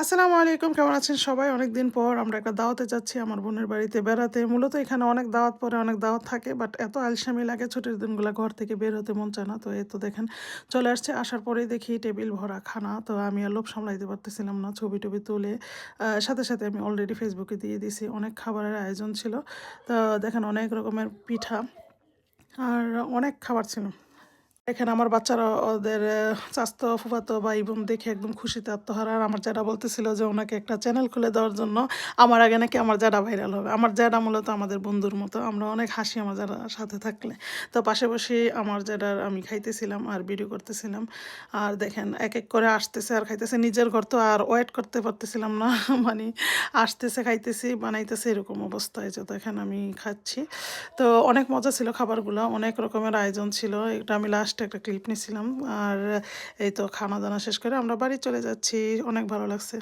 আসসালামু আলাইকুম, কেমন আছেন সবাই? অনেকদিন পর আমরা একটা দাওয়াতে যাচ্ছি আমার বোনের বাড়িতে বেড়াতে। মূলত এখানে অনেক দাওয়াত পড়ে, অনেক দাওয়াত থাকে। বাট এত আলসেমি লাগে ছুটির দিনগুলা ঘর থেকে বের হতে মন চায় না। তো এই তো দেখেন চলে আসছে। আসার পরেই দেখি টেবিল ভরা খানা। তো আমি আর লোভ সামলাইতে পারতেছিলাম না। ছবি-টবি তুলে সাথে আমি অলরেডি ফেসবুকে দিয়ে দিছি। অনেক খাবারের আয়োজন ছিল। তো দেখেন অনেক রকমের পিঠা আর অনেক খাবার ছিল। এখানে আমার বাচ্চারা ওদের চাচতো, ফুফাতো ভাই-বোন দেখে একদম খুশিতে আত্মহারা। আর আমার জ্যাঠা বলতেছিল যে ওনাকে একটা চ্যানেল খুলে দেওয়ার জন্য। আমার আগে নাকি আমার জ্যাঠা ভাইরাল হবে। আমার জ্যাঠা মূলত আমাদের বন্ধুর মতো। আমরা অনেক হাসি আমার জ্যাঠার সাথে থাকলে। তো পাশে বসেই আমার জ্যাঠার আমি খাইতেছিলাম আর ভিডিও করতেছিলাম। আর দেখেন এক করে আসতেছে আর খাইতেছে। নিজের ঘর তো আর ওয়েট করতে পারতেছিলাম না। মানে আসতেছে, খাইতেছি, বানাইতেছে এরকম অবস্থায় যে দেখেন আমি খাচ্ছি। তো অনেক মজা ছিল খাবারগুলো, অনেক রকমের আয়োজন ছিল। এটা আমি লাস্টে একটা ক্লিপ নিছিলাম। আর এই তো খানা-দানা শেষ করে আমরা বাড়ি চলে যাচ্ছি। অনেক ভালো লাগছে।